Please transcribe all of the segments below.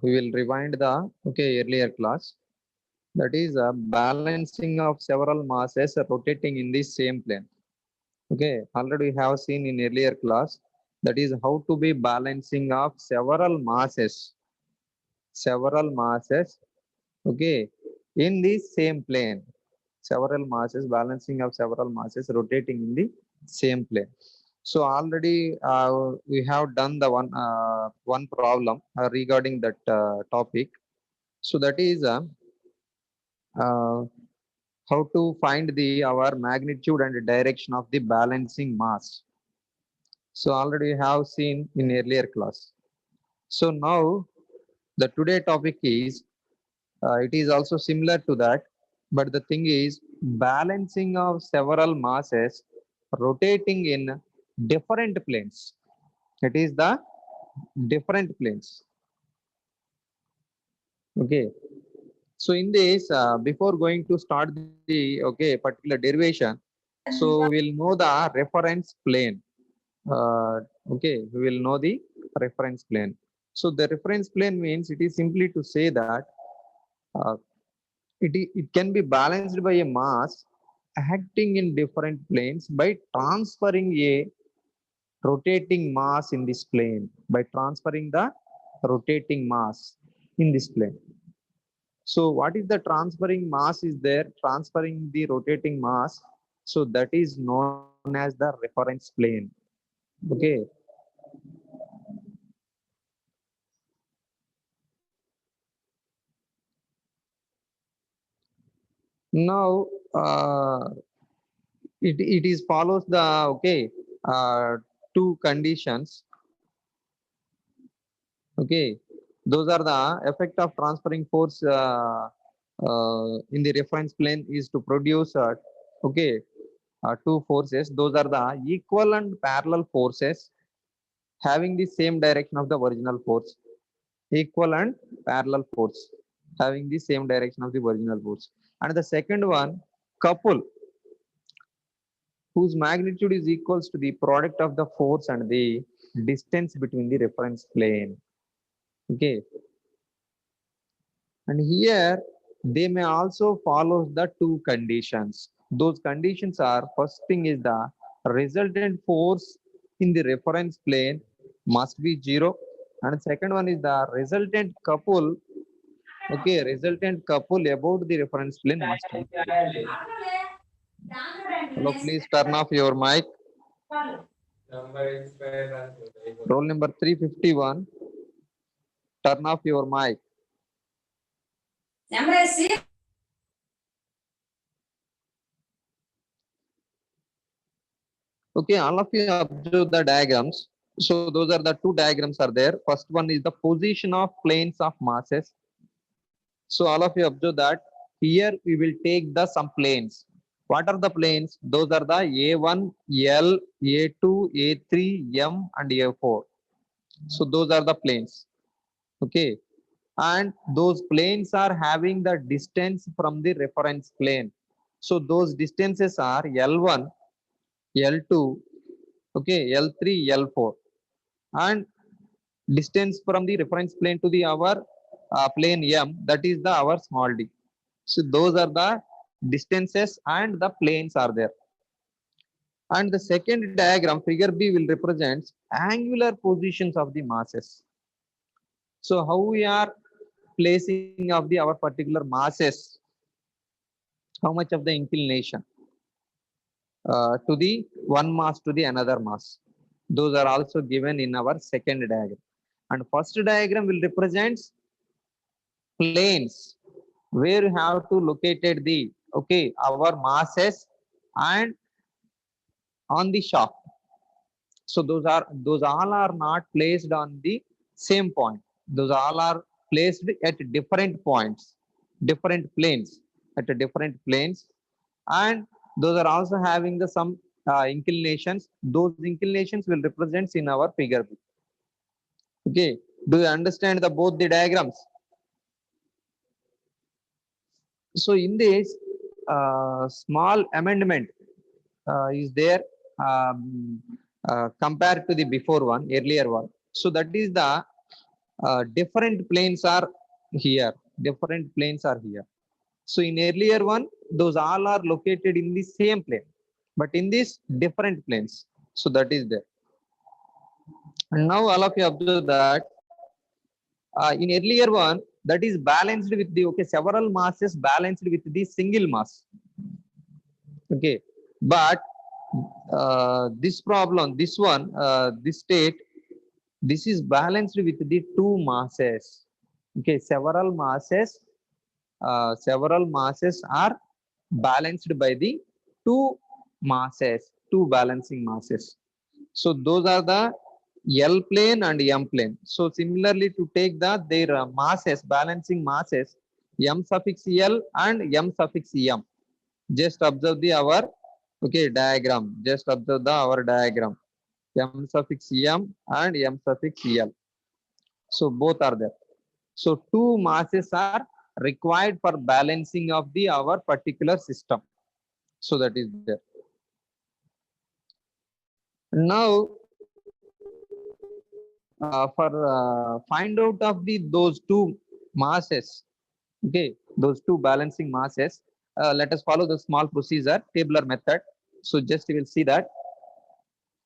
we will rewind the earlier class. That is a balancing of several masses rotating in the same plane. Okay, already we have seen in earlier class that is how to be balancing of several masses. Okay, in the same plane, several masses balancing of several masses rotating in the same plane. So already we have done the one problem regarding that topic. So that is uh, how to find the our magnitude and direction of the balancing mass. So already we have seen in earlier class. So now the today topic is it is also similar to that, but the thing is balancing of several masses rotating in different planes. It is the different planes. Okay. So in this, before going to start the particular derivation, so we'll know the reference plane. We will know the reference plane. So the reference plane means it is simply to say that uh, it can be balanced by a mass acting in different planes by transferring a rotating mass in this plane, by transferring the rotating mass in this plane. So what is the transferring mass is there, transferring the rotating mass, so that is known as the reference plane. Okay. Now it is follows the uh, two conditions. Okay, those are the effect of transferring force in the reference plane is to produce okay two forces. Those are the equal and parallel forces having the same direction of the original force. Equal and parallel force having the same direction of the original force. And the second one, couple, whose magnitude is equals to the product of the force and the distance between the reference plane. Okay. And here they may also follow the two conditions. Those conditions are, first thing is the resultant force in the reference plane must be zero. And second one is the resultant couple. Okay, resultant couple about the reference plane must be zero. Hello, please turn off your mic. Roll number 351. Turn off your mic. Okay, all of you observe the diagrams. So those are the two diagrams are there. First one is the position of planes of masses. So all of you observe that here we will take the some planes. What are the planes? Those are the A1, L, A2, A3, M and A4. So those are the planes. Okay. And those planes are having the distance from the reference plane. So those distances are L1, L2, okay, L3, L4. And distance from the reference plane to the our plane M, that is the our small d. So those are the distances and the planes are there. And the second diagram, figure B, will represent angular positions of the masses. So how we are placing of the our particular masses, how much of the inclination to the one mass to the another mass. Those are also given in our second diagram. And first diagram will represent planes where you have to located the our masses and on the shaft. So those all are not placed on the same point. Those all are placed at different points, different planes, at different planes. And those are also having the some inclinations. Those inclinations will represent in our figure B. Okay, do you understand the both the diagrams? So in this small amendment is there compared to the before one, earlier one. So that is the different planes are here. Different planes are here. So in earlier one, those all are located in the same plane, but in this different planes. So that is there. And now all of you observe that in earlier one, that is balanced with the several masses balanced with the single mass. Okay, but this problem, this one, this state, this is balanced with the two masses. Okay, several masses are balanced by the two masses, two balancing masses. So those are the L plane and M plane. So similarly, to take their masses, balancing masses, M suffix L and M suffix M. Just observe our diagram. Just observe our diagram. M suffix M and M suffix L. So both are there. So two masses are required for balancing of our particular system. So that is there. Now for find out of those two masses, those two balancing masses, let us follow the small procedure, tabular method. So just you will see that.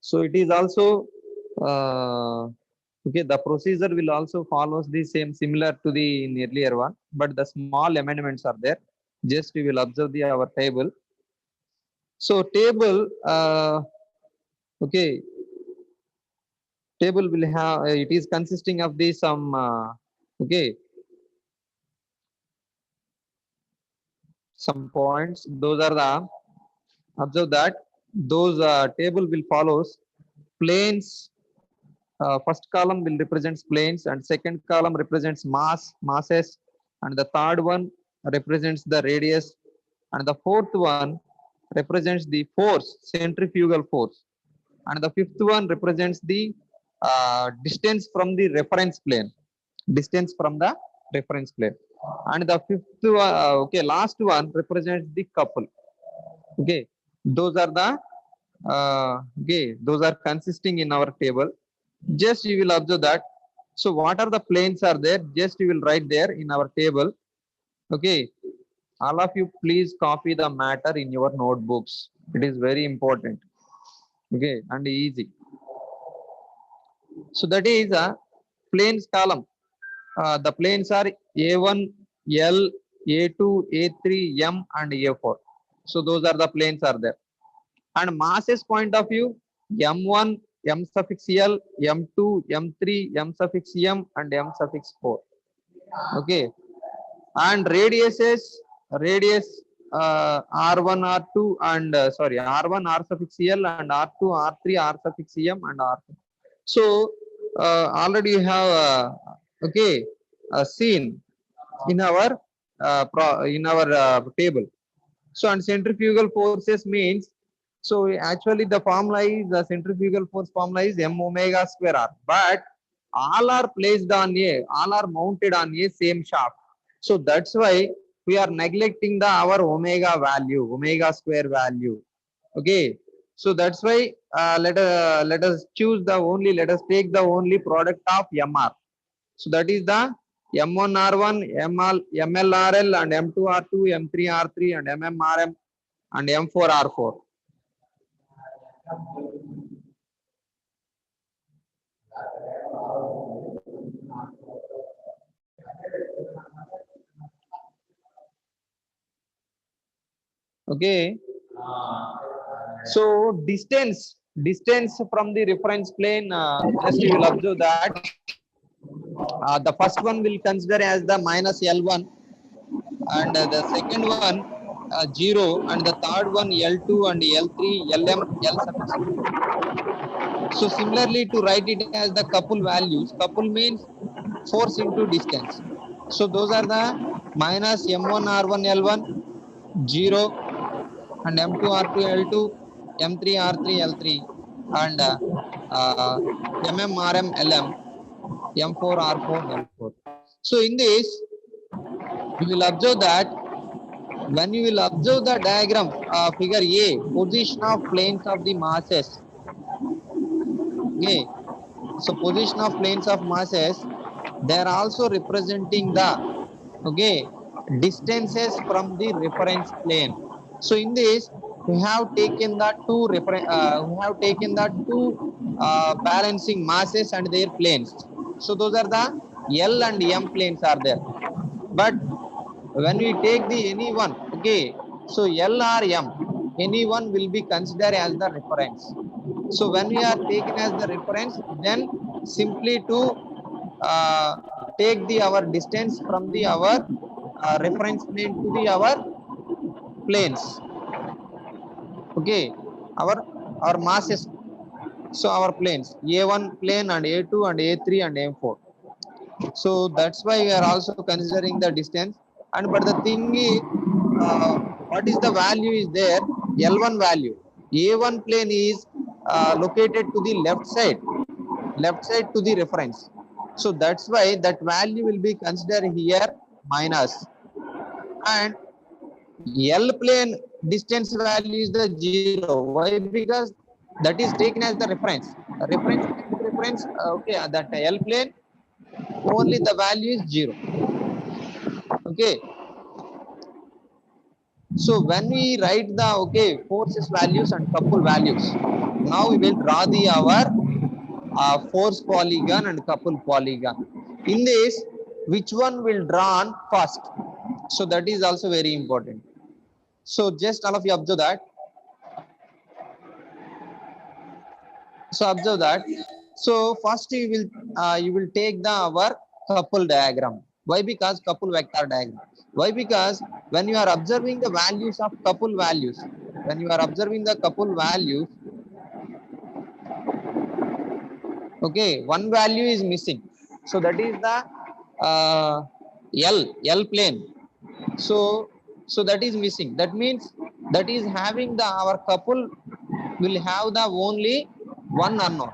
So it is also the procedure will also follows the same, similar to the in earlier one, but the small amendments are there. Just we will observe our table. So table, table will have, it is consisting of the some some points. Those are the, observe that those table will follows planes. First column will represents planes, and second column represents masses, and the third one represents the radius, and the fourth one represents the force, centrifugal force, and the fifth one represents the distance from the reference plane, distance from the reference plane, and the fifth last one represents the couple. Those are the those are consisting in our table. Just you will observe that. So what are the planes are there? Just you will write there in our table. All of you please copy the matter in your notebooks. It is very important. And easy. So that is a planes column. The planes are A1, L, A2, A3, M, and A4. So those are the planes are there. And masses point of view, M1, M suffix L, M2, M3, M suffix M, and M suffix 4. And radiuses, radius R1, R2, and sorry, R1, R suffix L, and R2, R3, R suffix M, and R2. So already you have seen in our table. So and centrifugal forces means, so actually the formula is, the centrifugal force formula is M omega square R, but all are placed on all are mounted on a same shaft. So that's why we are neglecting our omega value, omega square value. So that's why let us choose the only, let us take the only product of MR. So that is the M1R1, MLRL, and M2R2, M3R3, and MMRM, and M4R4. So distance from the reference plane, just you will observe that the first one will consider as the minus L1, and the second one 0, and the third one L2, and L3, LM, L suffix. So similarly, to write it as the couple values, couple means force into distance. So those are the minus M1 R1 L1, 0, and M2 R2 L2, M3 R3 L3, and MM RM LM, M4 R4 L4. So in this, you will observe that when you will observe the diagram, figure A, position of planes of the masses. So position of planes of masses. they are also representing the distances from the reference plane. So in this, we have taken the two balancing masses and their planes. So those are the L and M planes are there. But when we take the any one, so L or M, any one will be considered as the reference. So when we are taken as the reference, then simply to take the our distance from the our reference plane to the our planes, our masses. So our planes A1 plane and A2 and A3 and A4. So that's why we are also considering the distance. And but the thing is, what is the value is there? L1 value. A1 plane is located to the left side to the reference. So that's why that value will be considered here minus. And L plane distance value is the 0. Why? Because that is taken as the reference. Reference plane to reference, that L plane, only the value is 0. Okay. So when we write the forces values and couple values, now we will draw the our force polygon and couple polygon. In this, which one will drawn first? So that is also very important. So just all of you observe that. So observe that. So first you will take the our couple diagram. Why? Because couple vector diagram. Why? Because when you are observing the values of couple values, when you are observing the couple values, one value is missing. So that is the uh, L plane. So that is missing. That means that is having the our couple will have the only one unknown.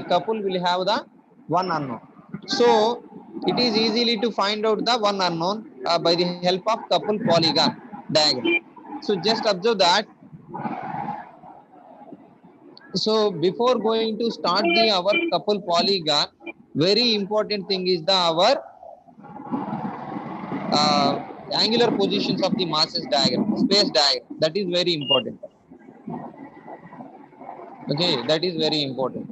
Couple will have the one unknown. So it is easily to find out the one unknown by the help of couple polygon diagram. So just observe that. So before going to start the our couple polygon, very important thing is the our angular positions of the masses diagram, space diagram. That is very important. That is very important.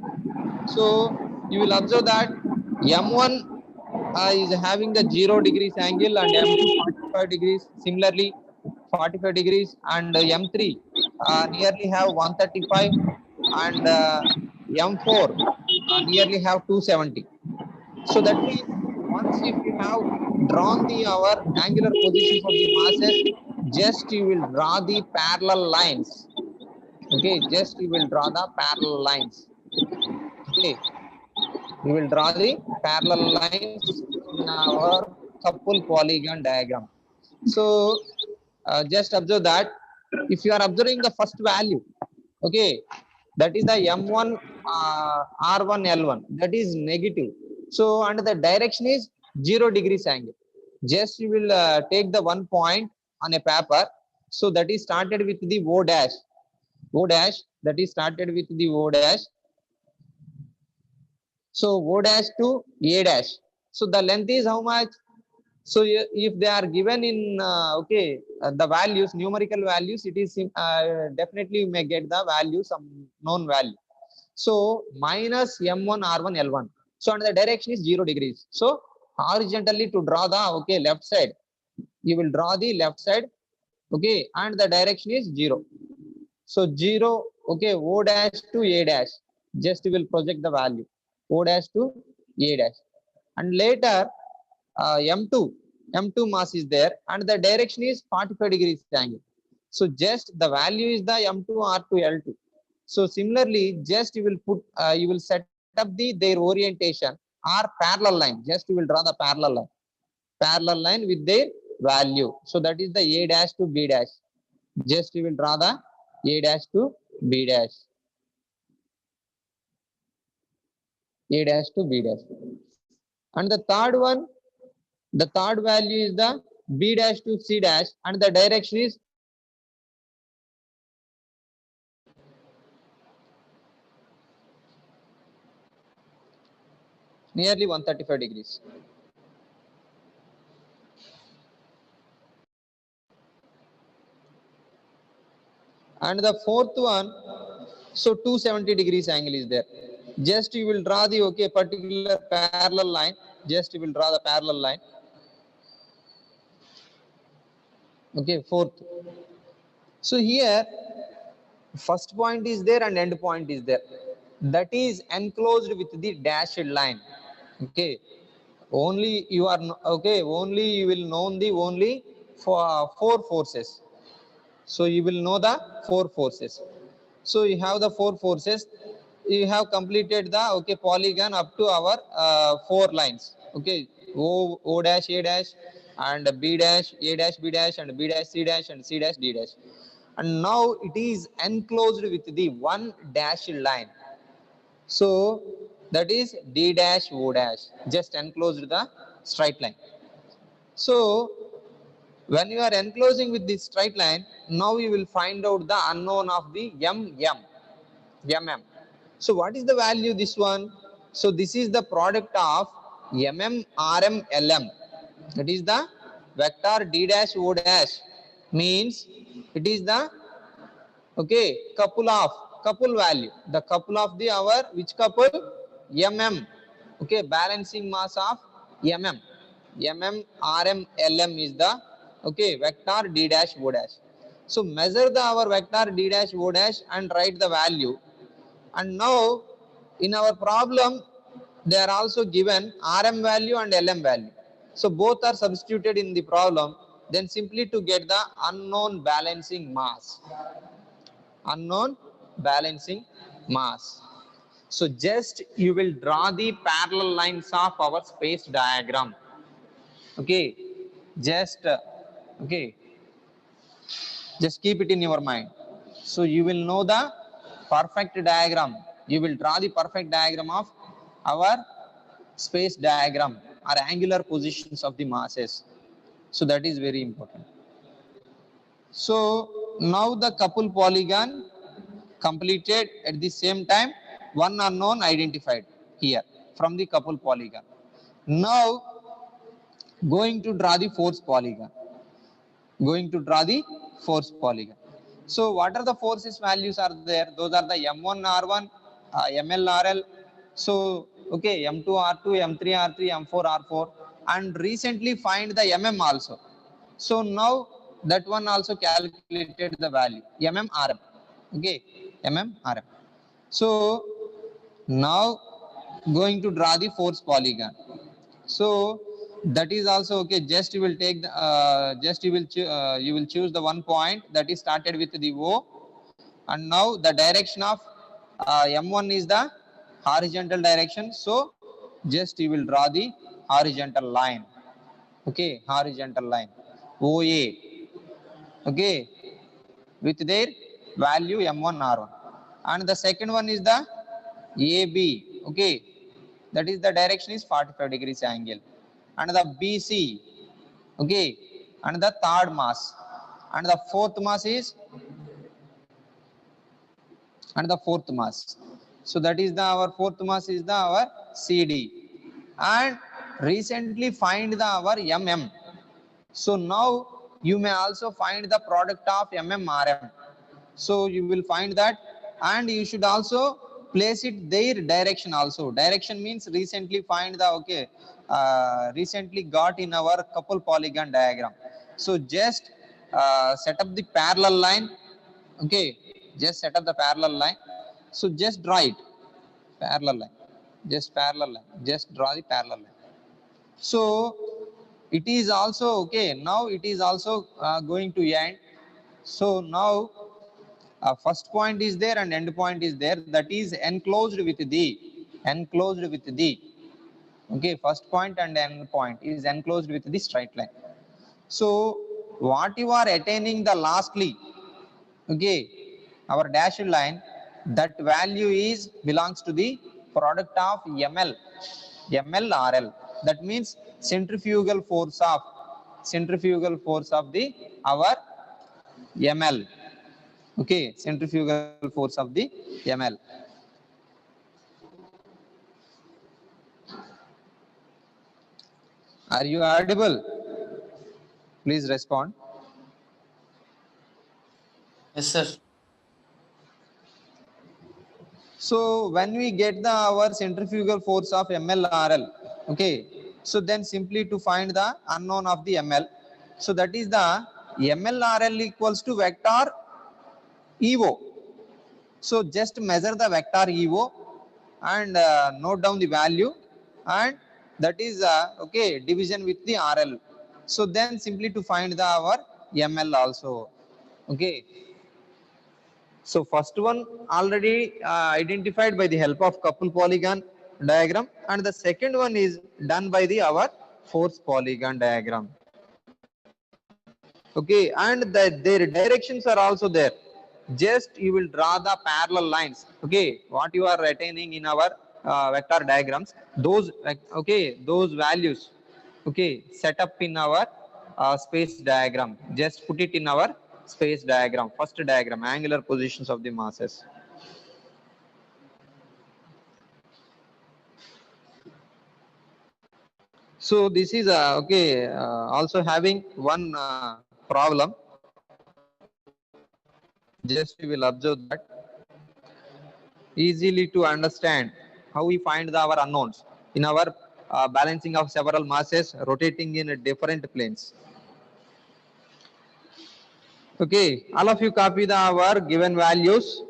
So you will observe that M1 is having the 0 degrees angle and M2 45 degrees. Similarly, 45 degrees, and M3 nearly have 135, and M4 nearly have 270. So that means once if you have drawn the our angular positions of the masses, just you will draw the parallel lines. Just you will draw the parallel lines. We will draw the parallel lines in our couple polygon diagram. So just observe that if you are observing the first value, that is the M1 R1 L1, that is negative. So and the direction is 0 degrees angle. Just you will take the one point on a paper. So that is started with the O dash. That is started with the O dash. So O dash to A dash. So the length is how much? So if they are given in the values, numerical values, it is definitely you may get the value, some known value. So minus M1 R1 L1. So and the direction is 0 degrees. So horizontally to draw the left side, you will draw the left side, and the direction is 0. So 0, O dash to A dash. Just you will project the value O dash to A dash, and later M2 mass is there, and the direction is 45 degrees angle. So just the value is the M2 R2 L2. So similarly, just you will put you will set up their orientation or parallel line. Just you will draw the parallel line with their value. So that is the A dash to B dash. Just you will draw the A dash to B dash. A dash to B dash. And the third one, the third value is the B dash to C dash, and the direction is nearly 135 degrees. And the fourth one, so 270 degrees angle is there. Just you will draw the particular parallel line. Just you will draw the parallel line. Okay, fourth. So here first point is there and end point is there. That is enclosed with the dashed line. Okay, only you are okay. Only you will know the only four forces. So you will know the four forces. So you have the four forces. You have completed the polygon up to our four lines. Okay, O dash A dash and B dash A dash B dash and B dash C dash and C dash D dash. And now it is enclosed with the one dash line. So that is D dash O dash. Just enclosed the straight line. So when you are enclosing with this straight line, now you will find out the unknown of the mm. So what is the value this one? So this is the product of mm, rm, lm. That is the vector d dash o dash, means it is the couple value. The couple of the our which couple? Mm. Balancing mass of mm. Mm, rm, lm is the vector d dash o dash. So measure the our vector d dash o dash and write the value. And now in our problem they are also given rm value and lm value. So both are substituted in the problem. Then simply to get the unknown balancing mass. Unknown balancing mass. So just you will draw the parallel lines of our space diagram. Okay, just okay, just keep it in your mind. So you will know the perfect diagram. You will draw the perfect diagram of our space diagram or angular positions of the masses. So that is very important. So now the couple polygon completed. At the same time one unknown identified here from the couple polygon. Now going to draw the fourth polygon. Going to draw the force polygon. So what are the forces values are there? Those are the M1 R1, ML RL. So M2 R2, M3 R3, M4 R4, and recently find the MM also. So now that one also calculated the value MM RM. MM RM. So now going to draw the force polygon. So that is also just you will take the just you will choose the one point that is started with the O, and now the direction of M1 is the horizontal direction. So just you will draw the horizontal line. Horizontal line OA. With their value M1 R1, and the second one is the AB. That is the direction is 45 degrees angle, and the BC. And the third mass, and the fourth mass is so that is the our fourth mass is the our CD, and recently find the our MM. So now you may also find the product of MMRM. So you will find that, and you should also place it their direction also. Direction means recently find the recently got in our couple polygon diagram. So just set up the parallel line. Just set up the parallel line. So just draw it parallel line. Just draw the parallel line. So it is also now it is also going to end. So now first point is there and end point is there. That is enclosed with the first point and end point is enclosed with the straight line. So what you are attaining the lastly our dashed line, that value is belongs to the product of ML RL. That means centrifugal force of the our ML. Centrifugal force of the ML. Are you audible? Please respond. Yes, sir. So when we get the our centrifugal force of MLRL, okay, so then simply to find the unknown of the ML, so that is the MLRL equals to vector EO. So just measure the vector EO and note down the value, and that is okay, division with the RL. So then simply to find the our ML also. Okay. So first one already identified by the help of couple polygon diagram, and the second one is done by the our force polygon diagram. Okay, and their directions are also there. Just you will draw the parallel lines. Okay, what you are retaining in our vector diagrams, those okay, those values, okay, set up in our space diagram. Just put it in our space diagram, first diagram, angular positions of the masses. So this is okay, also having one problem. Just we will observe that easily to understand how we find our unknowns in our balancing of several masses rotating in different planes. Okay, all of you copy the our given values.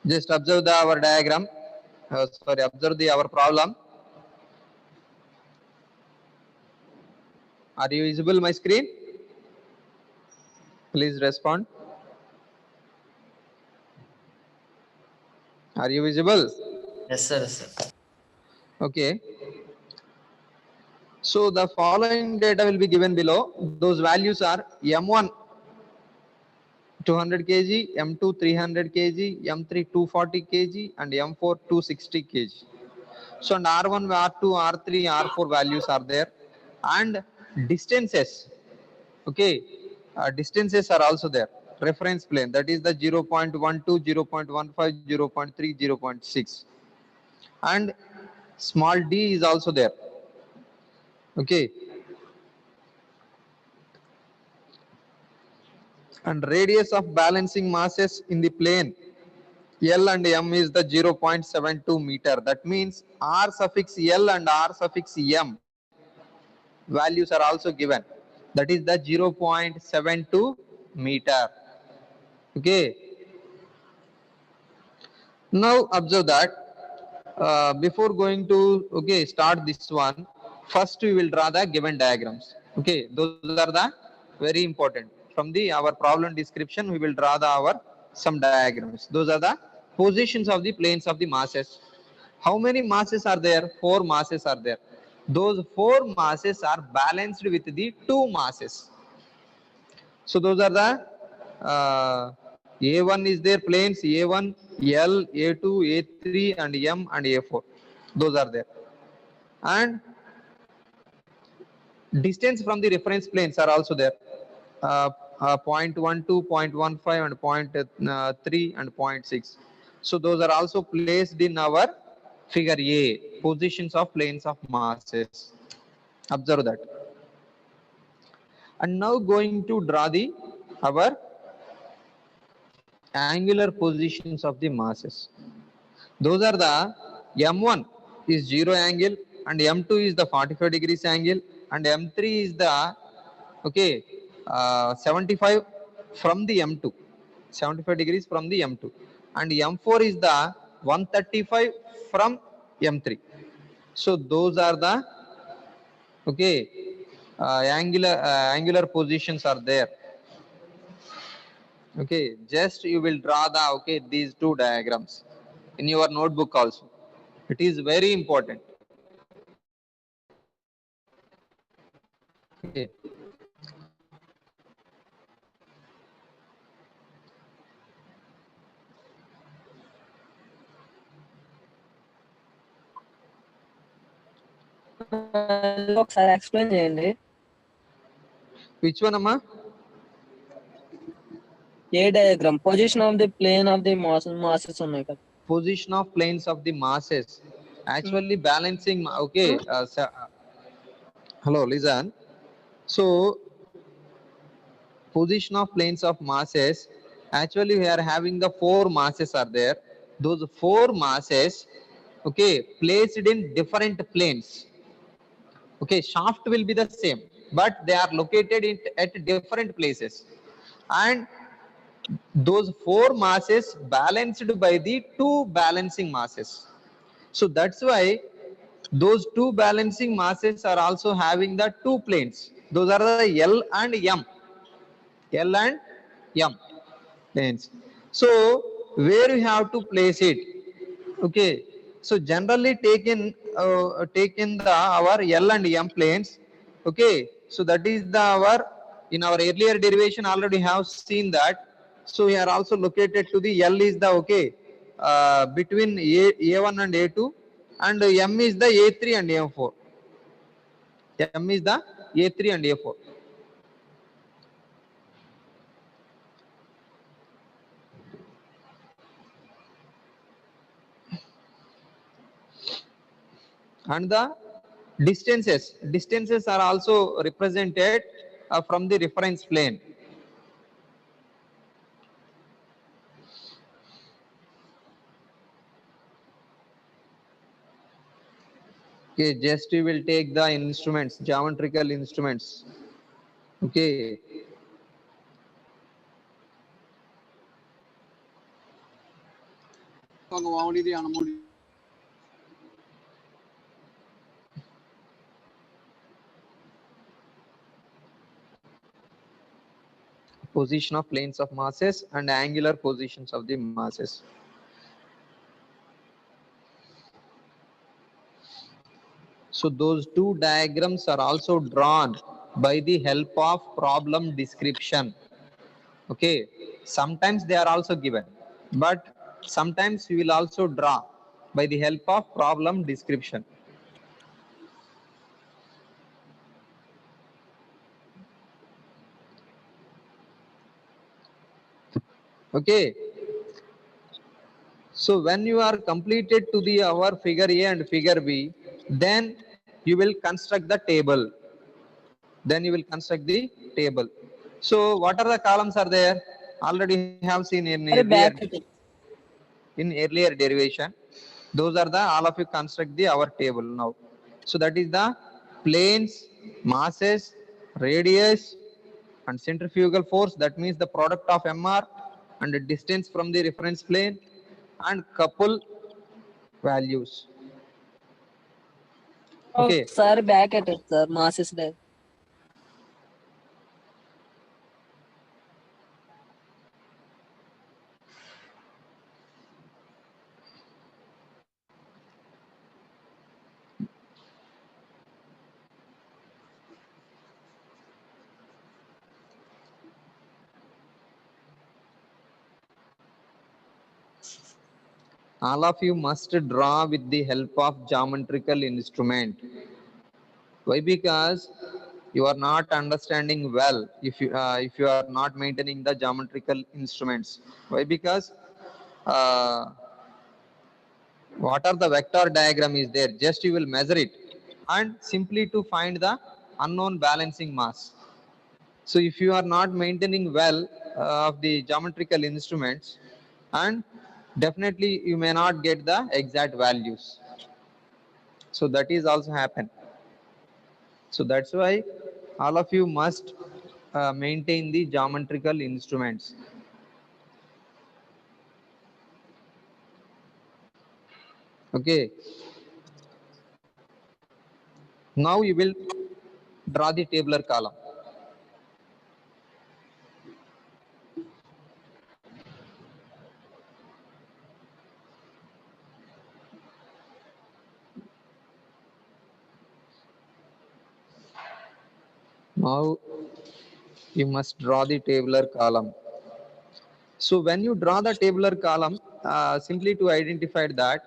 Just observe the our diagram. Sorry, observe the our problem. Are you visible my screen? Please respond. Are you visible? Yes, sir. Yes, sir. Okay. So the following data will be given below. Those values are M1 200 kg, M2 300 kg, M3 240 kg, and M4 260 kg. So and R1, R2, R3, R4 values are there, and distances. Okay, distances are also there. Reference plane, that is the 0.12, 0.15, 0.3, 0.6, and small d is also there. Okay, and radius of balancing masses in the plane L and M is the 0.72 meter. That means R suffix L and R suffix M values are also given. That is the 0.72 meter. Okay. Now observe that before going to okay start this one, first we will draw the given diagrams. Okay, those are the very important. From the our problem description, we will draw the our some diagrams. Those are the positions of the planes of the masses. How many masses are there? 4 masses are there. Those 4 masses are balanced with the 2 masses. So those are the A1 is there planes A1, L, A2, A3, and M and A4. Those are there. And distance from the reference planes are also there. 0.12, 0.15, and 0.3 and 0.6. So those are also placed in our figure A, positions of planes of masses. Observe that. And now going to draw the our angular positions of the masses. Those are the M1 is 0 angle, and M2 is the 45 degrees angle, and M3 is the okay 75 from the M2, 75 degrees from the M2, and M4 is the 135 from M3. So those are the okay angular positions are there. Okay, just you will draw the okay these 2 diagrams in your notebook also. It is very important. Okay. ఒకసారి explain చేయండి. Which one, Amma? ఏ diagram? Position of the plane of the masses ఉన్నాయి కదా. Position of planes of the masses. Actually balancing okay Hello, listen. So position of planes of masses, actually we are having the four masses are there. Those four masses, okay, placed in different planes. Okay, shaft will be the same, but they are located at different places, and those four masses balanced by the two balancing masses. So that's why those two balancing masses are also having the two planes. Those are the L and M. L and M planes. So where you have to place it? Okay. So generally taken the our L and M planes. Okay. So that is the our in our earlier derivation already have seen that. So we are also located to the L is the okay between A1 and A2, and M is the A3 and A4. M is the A3 and A4. And the distances are also represented from the reference plane. Okay, just we will take the instruments, geometrical instruments. Okay. Position of planes of masses and angular positions of the masses. So those two diagrams are also drawn by the help of problem description. Okay, sometimes they are also given, but sometimes we will also draw by the help of problem description. Okay, so when you are completed to the our figure A and figure B, then you will construct the table. Then you will construct the table. So what are the columns are there? Already have seen in Sorry, earlier back at it. derivation. Those are the all of you construct the our table now. So that is the planes, masses, radius, and centrifugal force. That means the product of MR and the distance from the reference plane, and couple values. Oh, Okay. sir, back at it, sir. Mass is there. All of you must draw with the help of geometrical instrument. Why? Because you are not understanding well if you are not maintaining the geometrical instruments. Why? Because uh, what are the vector diagram is there? Just you will measure it and simply to find the unknown balancing mass. So if you are not maintaining well of the geometrical instruments, and definitely you may not get the exact values. So that is also happen. So that's why all of you must maintain the geometrical instruments. Okay. Now you will draw the tabular column. Now you must draw the tabular column. So when you draw the tabular column, simply to identify that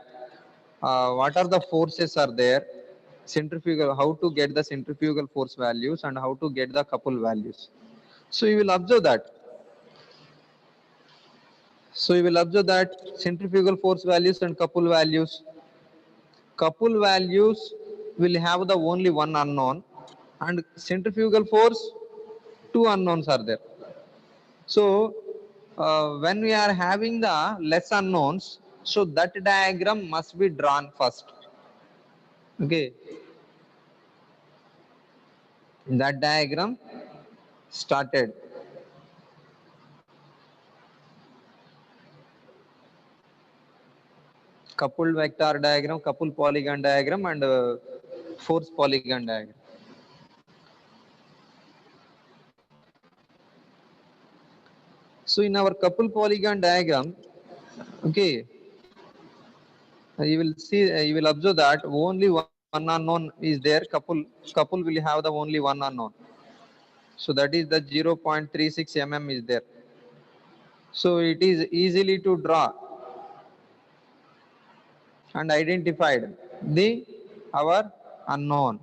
what are the forces are there, centrifugal, how to get the centrifugal force values and how to get the couple values. So you will observe that. So you will observe that centrifugal force values and couple values. Couple values will have the only one unknown, and centrifugal force, two unknowns are there. So when we are having the less unknowns, so that diagram must be drawn first. Okay, that diagram started. Coupled vector diagram, coupled polygon diagram, and force polygon diagram. So in our couple polygon diagram, okay, you will see, you will observe that only one unknown is there. Couple will have the only one unknown. So that is the 0.36 mm is there. So it is easily to draw and identified the our unknown.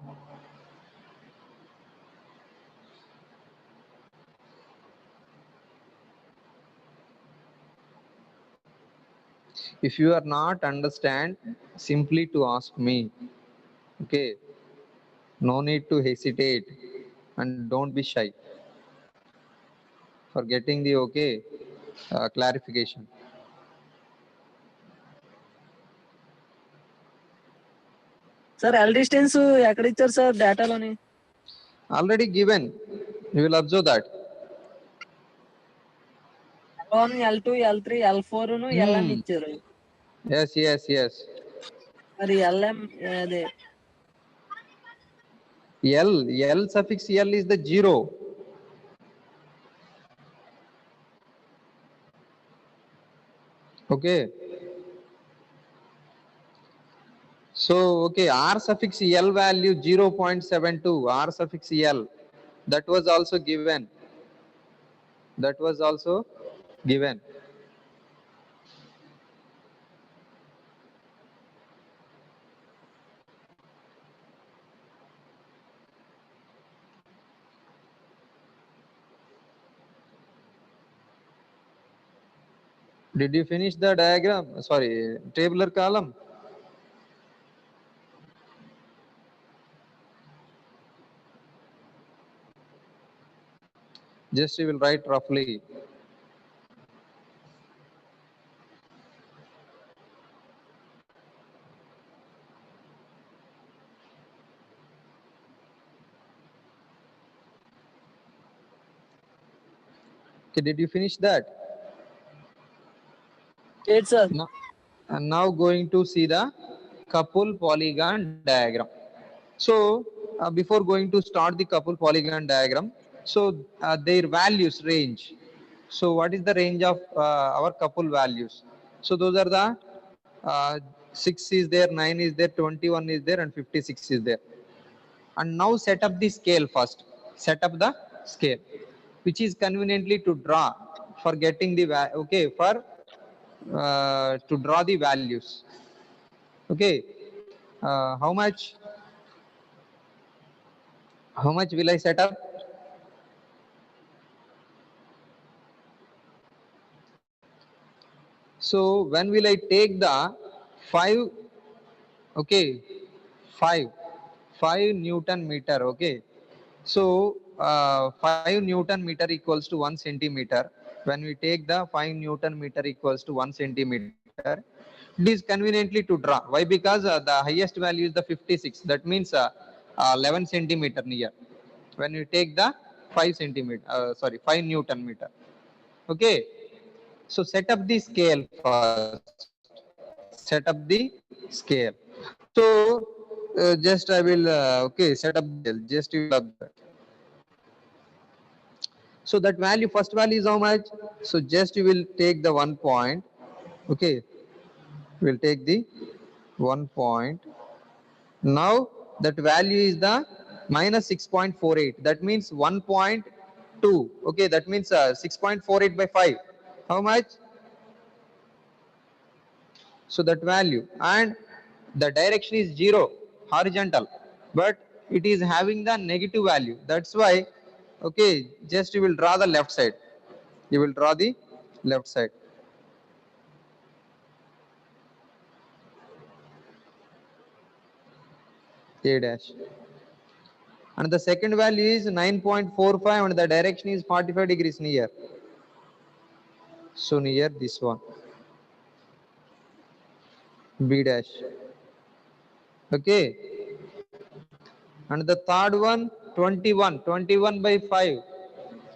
If you are not understand, simply to ask me. Okay, no need to hesitate and don't be shy for getting the okay clarification. Sir L distance ఎక్కడ ఇచ్చారు sir డేటాలోని? Already given, you will observe that. L1, L2, L3, L4 ను LN ఇచ్చారు. Yes. మరి LM అదే L suffix L is the 0. Okay. So okay, R suffix L value 0.72, R suffix L, that was also given. That was also given. Did you finish the diagram? Sorry, tabular column. Just you will write roughly. Okay, did you finish that? ఏంటి sir? Now, and now going to see the couple polygon diagram. So before going to start the couple polygon diagram, so their values range. So what is the range of our couple values? So those are the 6 is there, 9 is there, 21 is there, and 56 is there. And now set up the scale first. Set up the scale, which is conveniently to draw for getting the okay, for to draw the values. Okay, how much will I set up? So when will I take the 5, okay, 5 5 Newton meter? Okay, so 5 Newton meter equals to 1 centimeter. When we take the 5 Newton meter equals to 1 centimeter, it is conveniently to draw. Why? Because the highest value is the 56. That means 11 centimeter near. When we take the 5 centimeter, sorry, 5 Newton meter. Okay, so set up the scale first. Set up the scale. So just I will okay, set up the scale. Just you will observe. So that value, first value is how much? So just you will take the 1 point. Okay, we'll take the 1 point. Now that value is the minus 6.48. That means 1.2. Okay, that means 6.48 by 5. How much? So that value, and the direction is 0, horizontal, but it is having the negative value. That's why, okay, just you will draw the left side. You will draw the left side. A dash. And the second value is 9.45 and the direction is 45 degrees near. So near this one, B dash. Okay. And the third one, 21 by 5,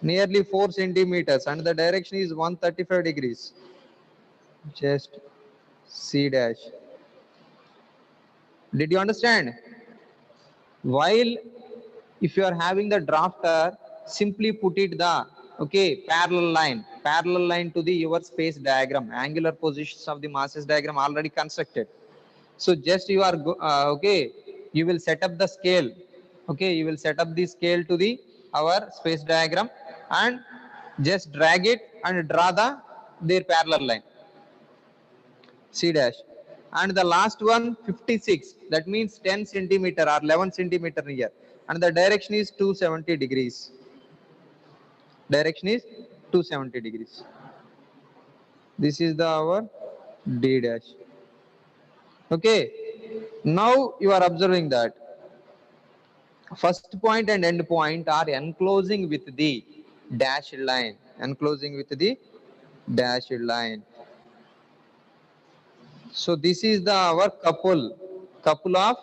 nearly 4 centimeters, and the direction is 135 degrees. Just C dash. Did you understand? While if you are having the drafter, simply put it the parallel line to the your space diagram, angular positions of the masses diagram already constructed. So just you are you will set up the scale. Okay, you will set up the scale to the our space diagram and just drag it and draw their parallel line. C dash. And the last one, 56. That means 10 centimeter or 11 centimeter here. And the direction is 270 degrees. Direction is 270 degrees. This is the our D dash. Okay. Now you are observing that first point and end point are enclosing with the dashed line. Enclosing with the dashed line. So this is the our couple of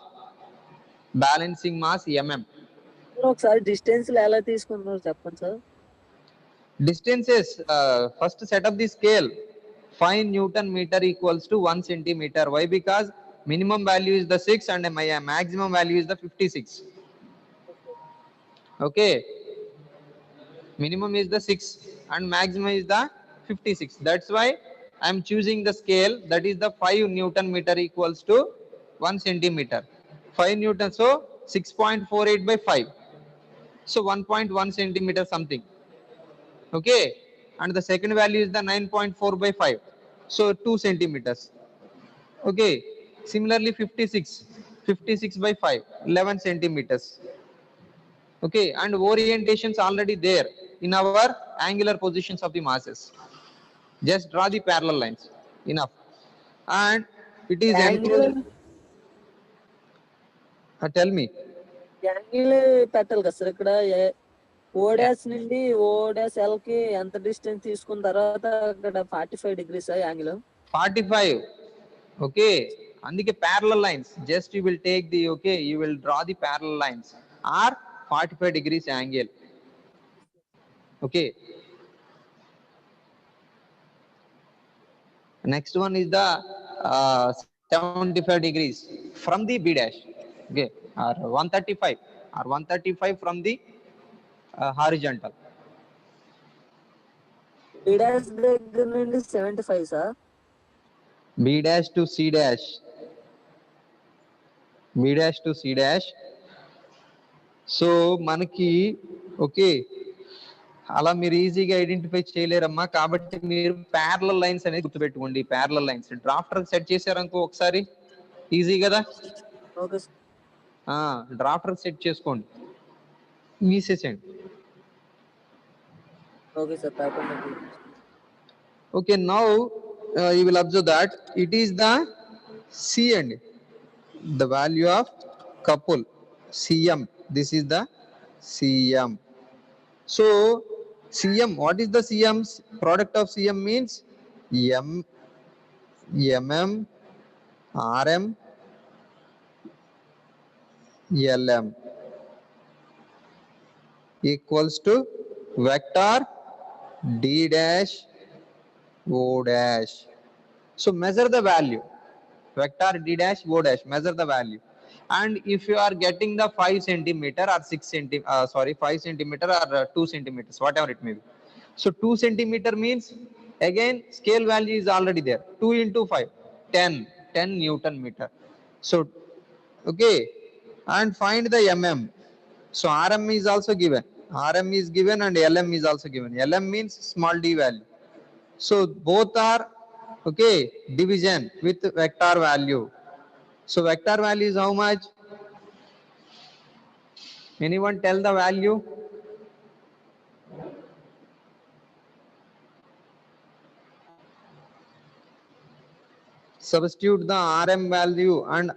balancing mass mm. ఒకసారి distance ఎలా తీసుకున్నారో చెప్పండి sir. Distances, first set up the scale. 5 Newton meter equals to 1 centimeter. Why? Because minimum value is the 6 and my maximum value is the 56. Okay, minimum is the 6 and maximum is the 56. That's why I am choosing the scale, that is the 5 Newton meter equals to 1 centimeter. 5 Newton, so 6.48 by 5. So 1.1 centimeter something. Okay, and the second value is the 9.4 by 5, so 2 centimeters. Okay, similarly 56 by 5, 11 centimeters. Okay, and orientations already there in our angular positions of the masses. Just draw the parallel lines, enough. And it is angle tell me. Angle పెట్టాలి కదా sir ఇక్కడ. ఓ dash నుండి ఓ dash L కి ఎంత distance తీసుకున్న తర్వాత అక్కడ 45 degrees angle. 45. Okay, అందుకే parallel lines, just you will take the you will draw the parallel lines are 45 degrees angle. Okay, next one is the 75 degrees from the B dash. Okay, or 135 from the horizontal. B dash దగ్గర నుండి 75 sir. B dash to C dash. B dash to C dash. So మనకి okay అలా మీరు ఈజీగా identify చేయలేరమ్మా, కాబట్టి మీరు parallel lines అనేది గుర్తుపెట్టుకోండి. ప్యారలల్ లైన్స్ డ్రాఫ్టర్ సెట్ చేశారనుకో ఒకసారి ఈజీ కదా. ఓకే డ్రాఫ్టర్ సెట్ చేసుకోండి, గీసేసేయండి. Okay sir paper. Okay, now you will observe that it is the C and the value of couple CM. This is the CM. So CM, what is the CM's product of CM means M, MM, RM, LM equals to vector D dash O dash. So measure the value, vector D dash O dash, measure the value. And if you are getting the 5 centimeter or 5 centimeter or 2 centimeters, whatever it may be. So 2 centimeter means again scale value is already there. 2 into 5, 10 Newton meter. So okay, and find the mm. So rm is also given, rm is given and lm is also given. Lm means small d value. So both are okay division with vector value. So vector value is how much? Anyone tell the value? Substitute the rm value and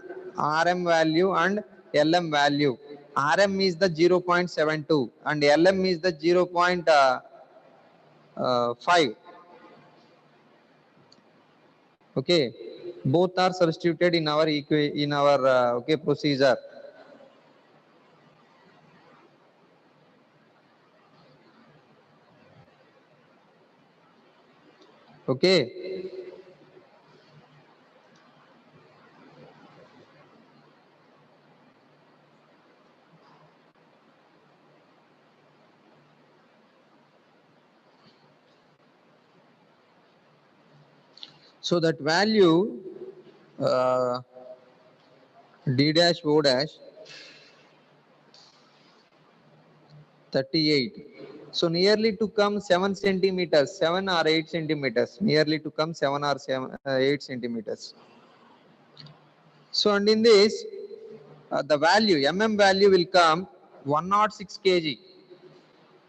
lm value. RM is the 0.72 and LM is the 0.5. Okay, both are substituted in our okay procedure. Okay, so that value D dash O dash 38. So nearly to come 7 centimeters, 7 or 8 centimeters, nearly to come 7 or 8 centimeters. So and in this, the value, value will come 106 kg.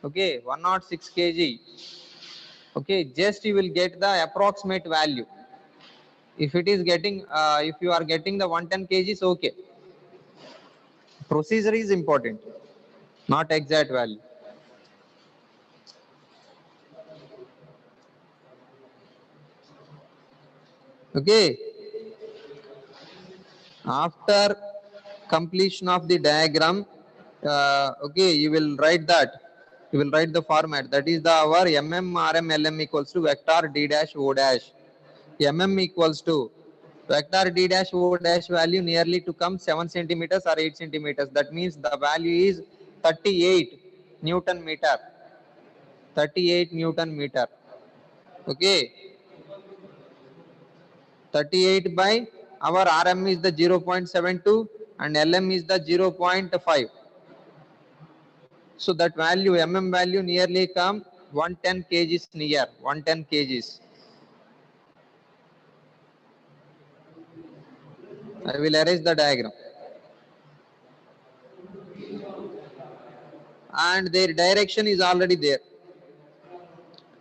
Okay, 106 kg. Okay, just you will get the approximate value. If it is getting, if you are getting the 110 kgs, okay. Procedure is important, not exact value. Okay, after completion of the diagram, okay, you will write that. You will write the format. That is the our MM equals to vector D dash O dash. Equals to vector D dash O dash value nearly to come 7 centimeters or 8 centimeters. That means the value is 38 Newton meter. 38 Newton meter. Okay. 38 by our RM is the 0.72 and LM is the 0.5. So that value, value nearly come 110 kgs near, 110 kgs. I will erase the diagram. And their direction is already there.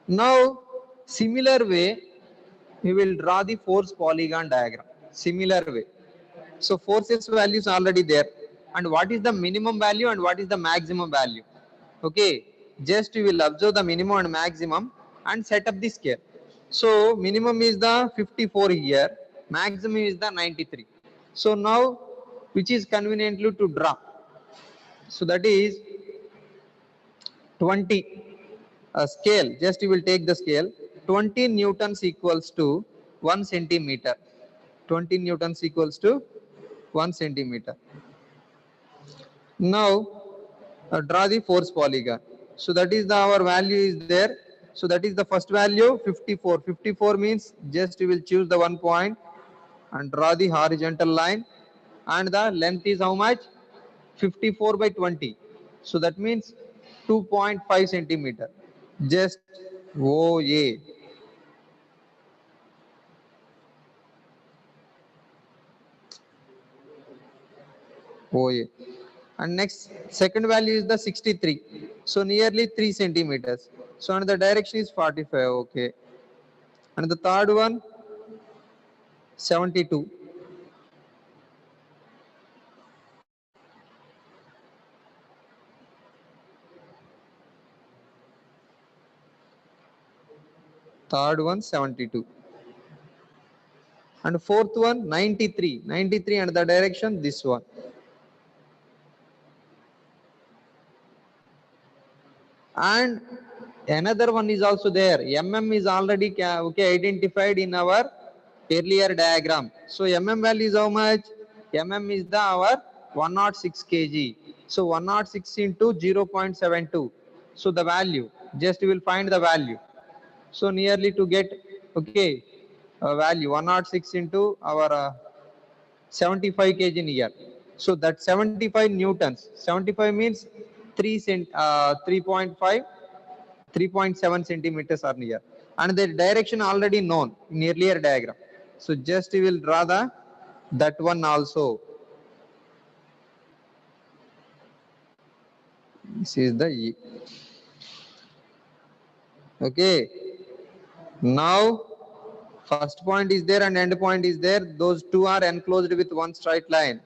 Now, similar way, we will draw the force polygon diagram. Similar way. So forces value is already there. And what is the minimum value and what is the maximum value? Okay, just you will observe the minimum and maximum and set up the scale. So minimum is the 54 here, maximum is the 93. So now, which is conveniently to draw. So that is 20. Scale, just you will take the scale. 20 newtons equals to 1 centimeter. 20 newtons equals to 1 centimeter. Now, draw the force polygon. So that is our value is there. So that is the first value 54. 54 means just you will choose the 1 point and draw the horizontal line, and the length is how much? 54 by 20. So that means 2.5 centimeter. Just OA. OA. And next, second value is the 63. So nearly 3 centimeters. So and the direction is 45. Okay. And the third one, 72. Third one, 72. And fourth one, 93. 93 and the direction, this one. And another one is also there. Is already okay, identified in our earlier diagram. So value is how much? Is the our 106 kg. So 106 into 0.72. So the value, just you will find the value. So nearly to get, okay, value 106 into our 75 kg near. So that 75 newtons. 75 means 3.5, 3.7 centimeters are near. And the direction already known in earlier diagram. So just we will draw that one also. This is the E. Okay. Now, first point is there and end point is there. Those two are enclosed with one straight line.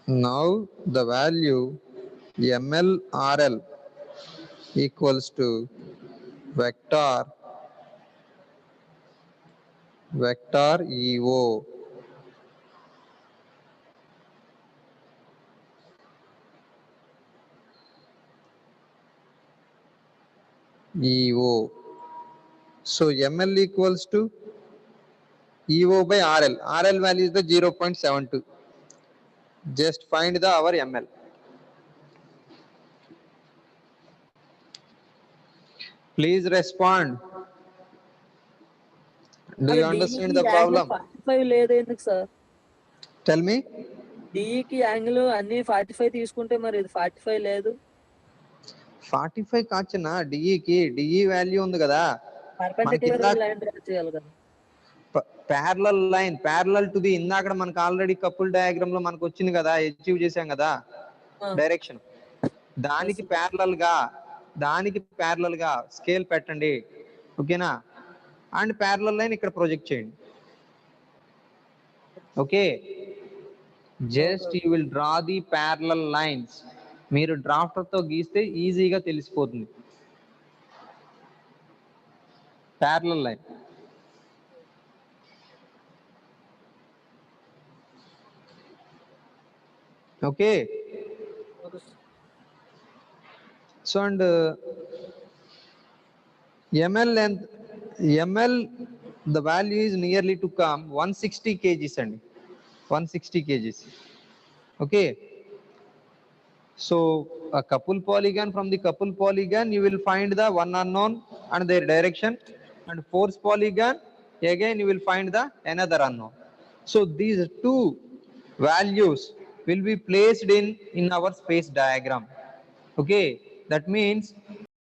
Now the value MLRL equals to vector EO. EO. So ML equals to EO by RL. RL value is the 0.72. Just find the our ML. Please respond. Do you understand the problem? 45 లేదు ఎందుకు sir? Tell me. డిఈకి angle అన్ని 45 తీసుకుంటే మరి ఇది 45 లేదు. 45 కాచనా డిఈకి DE value ఉంది కదా. Perpendicular line draw చేయాలి కదా. Parallel line parallel to the ఇందాక మనకు ఆల్రెడీ కపుల్ డయాగ్రామ్ లో మనకు వచ్చింది కదా, అచీవ్ చేసాం కదా డైరెక్షన్. దానికి ప్యారలల్ గా స్కేల్ పెట్టండి, ఓకేనా? అండ్ ప్యారలల్ లైన్ ఇక్కడ ప్రొజెక్ట్ చేయండి. Okay, just you will draw the parallel lines. మీరు డ్రాఫ్టర్ తో గీస్తే ఈజీగా తెలిసిపోతుంది parallel line. Okay. So and ML the value is nearly to come 160 kgs and 160 kgs. Okay. So a couple polygon, from the couple polygon you will find the one unknown and their direction, and force polygon again you will find the another unknown. So these two values will be placed in our space diagram. Okay, that means